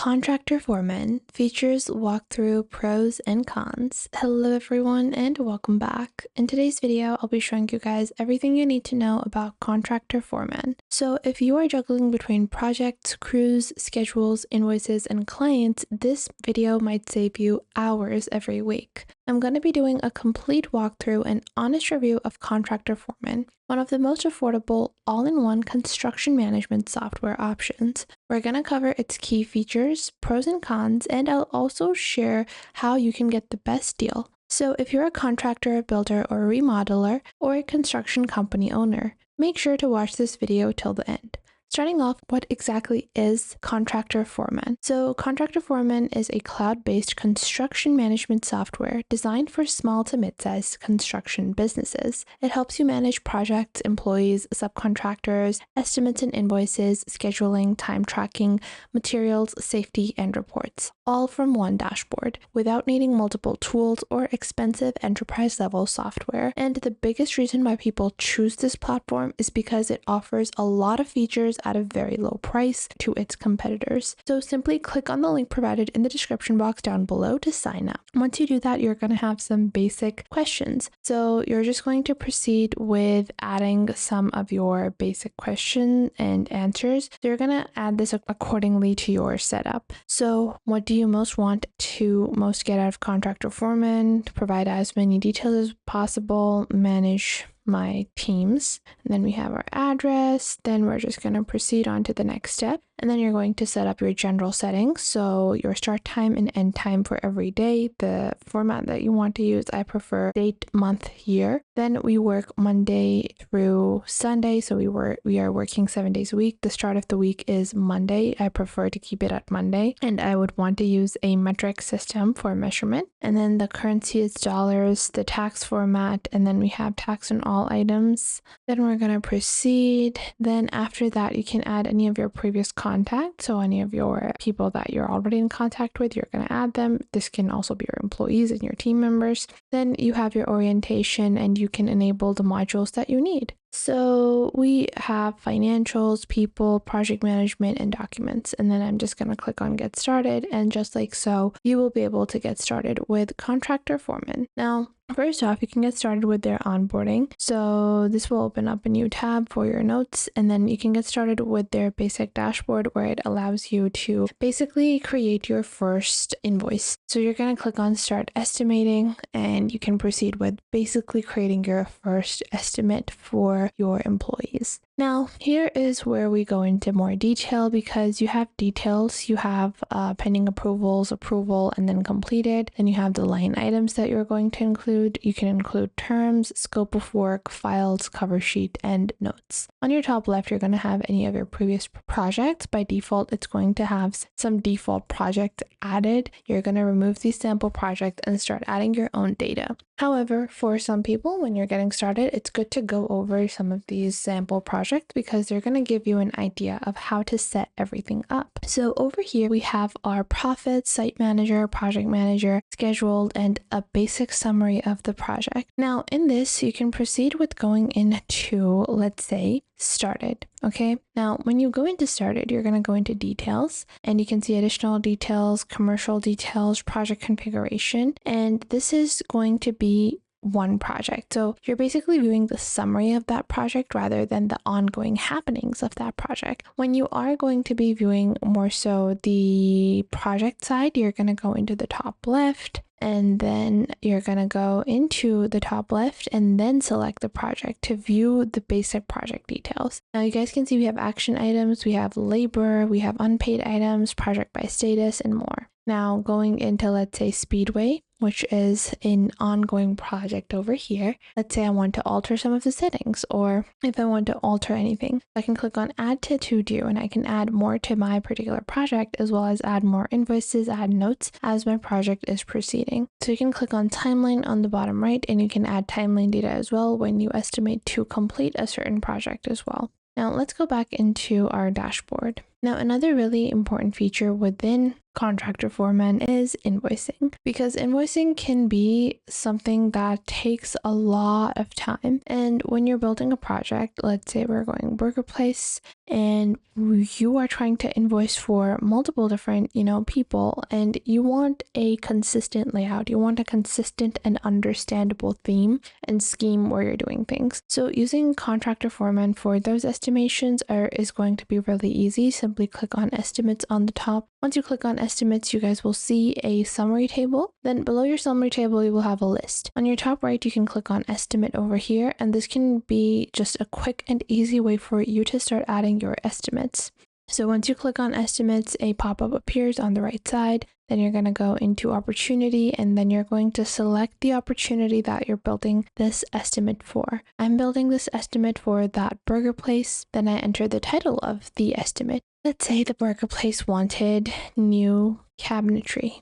Contractor Foreman features walkthrough pros and cons. Hello everyone and welcome back. In today's video, I'll be showing you guys everything you need to know about Contractor Foreman. So if you are juggling between projects, crews, schedules, invoices, and clients, this video might save you hours every week. I'm going to be doing a complete walkthrough and honest review of Contractor Foreman, one of the most affordable all-in-one construction management software options. We're going to cover its key features, pros and cons, and I'll also share how you can get the best deal. So if you're a contractor, a builder, or a remodeler, or a construction company owner, make sure to watch this video till the end. Starting off, what exactly is Contractor Foreman? So Contractor Foreman is a cloud-based construction management software designed for small to mid-sized construction businesses. It helps you manage projects, employees, subcontractors, estimates and invoices, scheduling, time tracking, materials, safety, and reports, all from one dashboard, without needing multiple tools or expensive enterprise-level software. And the biggest reason why people choose this platform is because it offers a lot of features at a very low price to its competitors. So simply click on the link provided in the description box down below to sign up. Once you do that, you're going to have some basic questions. So you're just going to proceed with adding some of your basic question and answers. So you're going to add this accordingly to your setup. So what do you most want to get out of Contractor Foreman? To provide as many details as possible, manage my teams, and then we have our address. Then we're just going to proceed on to the next step, and then you're going to set up your general settings, so your start time and end time for every day, the format that you want to use. I prefer date, month, year. Then we work Monday through Sunday, so we are working 7 days a week. The start of the week is Monday. I prefer to keep it at Monday, and I would want to use a metric system for measurement. And then the currency is dollars, the tax format, and then we have tax on all items. Then we're going to proceed. Then after that, you can add any of your previous contacts. So any of your people that you're already in contact with, you're going to add them. This can also be your employees and your team members. Then you have your orientation and you can enable the modules that you need. So we have financials, people, project management, and documents. And then I'm just going to click on get started. And just like so, you will be able to get started with Contractor Foreman. Now, first off, you can get started with their onboarding. So this will open up a new tab for your notes, and then you can get started with their basic dashboard where it allows you to basically create your first invoice. So you're going to click on start estimating, and you can proceed with basically creating your first estimate for your employees. Now, here is where we go into more detail, because you have details, you have pending approvals, approval, and then completed. Then you have the line items that you're going to include. You can include terms, scope of work, files, cover sheet, and notes. On your top left, you're going to have any of your previous projects. By default, it's going to have some default projects added. You're going to remove these sample projects and start adding your own data. However, for some people, when you're getting started, it's good to go over some of these sample projects because they're going to give you an idea of how to set everything up. So over here, we have our profits, site manager, project manager, scheduled, and a basic summary of the project. Now in this, you can proceed with going into, let's say, started. Okay, now when you go into started, you're going to go into details, and you can see additional details, commercial details, project configuration, and this is going to be one project. So you're basically viewing the summary of that project rather than the ongoing happenings of that project. When you are going to be viewing more so the project side, you're going to go into the top left, and then you're going to go into the top left and then select the project to view the basic project details. Now you guys can see we have action items, we have labor, we have unpaid items, project by status, and more. Now going into, let's say, Speedway, which is an ongoing project over here. Let's say I want to alter some of the settings, or if I want to alter anything, I can click on add to do, and I can add more to my particular project, as well as add more invoices, add notes as my project is proceeding. So you can click on timeline on the bottom right, and you can add timeline data as well when you estimate to complete a certain project as well. Now let's go back into our dashboard. Now, another really important feature within Contractor Foreman is invoicing, because invoicing can be something that takes a lot of time. And when you're building a project, let's say we're going burger place and you are trying to invoice for multiple different, people, and you want a consistent layout, you want a consistent and understandable theme and scheme where you're doing things. So using Contractor Foreman for those estimations is going to be really easy. Simply click on estimates on the top. Once you click on estimates, you guys will see a summary table. Then below your summary table, you will have a list. On your top right, you can click on estimate over here, and this can be just a quick and easy way for you to start adding your estimates. So once you click on estimates, a pop-up appears on the right side. Then you're going to go into opportunity, and then you're going to select the opportunity that you're building this estimate for. I'm building this estimate for that burger place. Then I enter the title of the estimate. Let's say the burger place wanted new cabinetry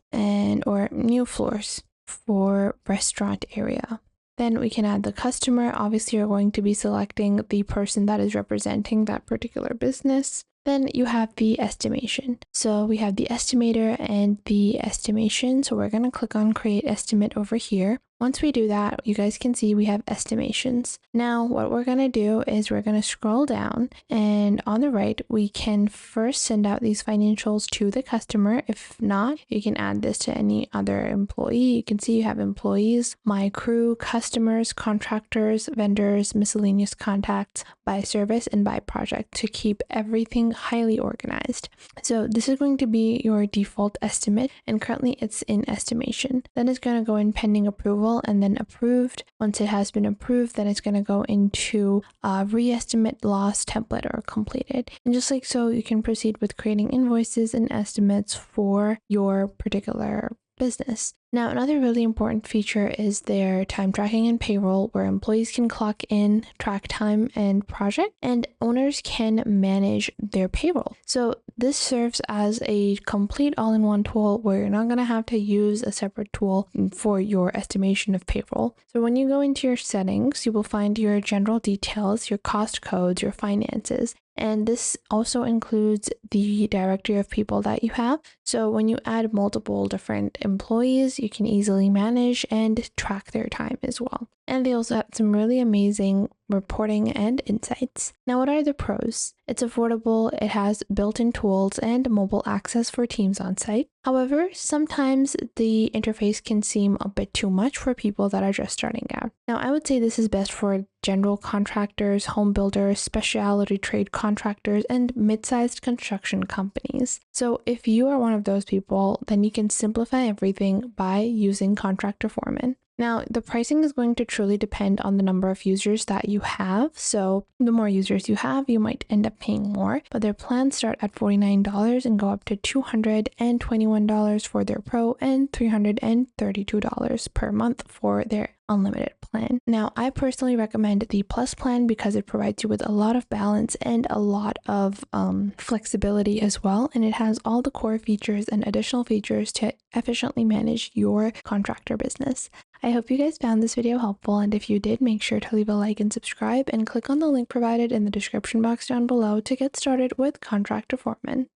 or new floors for restaurant area. Then we can add the customer. Obviously, you're going to be selecting the person that is representing that particular business. Then you have the estimation. So we have the estimator and the estimation. So we're going to click on create estimate over here. Once we do that, you guys can see we have estimations. Now what we're going to do is we're going to scroll down, and on the right, we can first send out these financials to the customer. If not, you can add this to any other employee. You can see you have employees, my crew, customers, contractors, vendors, miscellaneous contacts, by service and by project to keep everything highly organized. So this is going to be your default estimate, and currently it's in estimation. Then it's going to go in pending approval and then approved. Once it has been approved, then it's going to go into re-estimate, loss, template, or completed. And just like so, you can proceed with creating invoices and estimates for your particular business. Now, another really important feature is their time tracking and payroll, where employees can clock in, track time and project, and owners can manage their payroll. So this serves as a complete all-in-one tool where you're not going to have to use a separate tool for your estimation of payroll. So when you go into your settings, you will find your general details, your cost codes, your finances, and this also includes the directory of people that you have. So when you add multiple different employees, you can easily manage and track their time as well. And they also have some really amazing reporting and insights. Now, what are the pros? It's affordable, it has built-in tools and mobile access for teams on site. However, sometimes the interface can seem a bit too much for people that are just starting out. Now, I would say this is best for general contractors, home builders, specialty trade contractors, and mid-sized construction companies. So if you are one of those people, then you can simplify everything by using Contractor Foreman. Now, the pricing is going to truly depend on the number of users that you have. So the more users you have, you might end up paying more, but their plans start at $49 and go up to $221 for their Pro and $332 per month for their unlimited plan. Now, I personally recommend the Plus plan because it provides you with a lot of balance and a lot of flexibility as well. And it has all the core features and additional features to efficiently manage your contractor business. I hope you guys found this video helpful, and if you did, make sure to leave a like and subscribe and click on the link provided in the description box down below to get started with Contractor Foreman.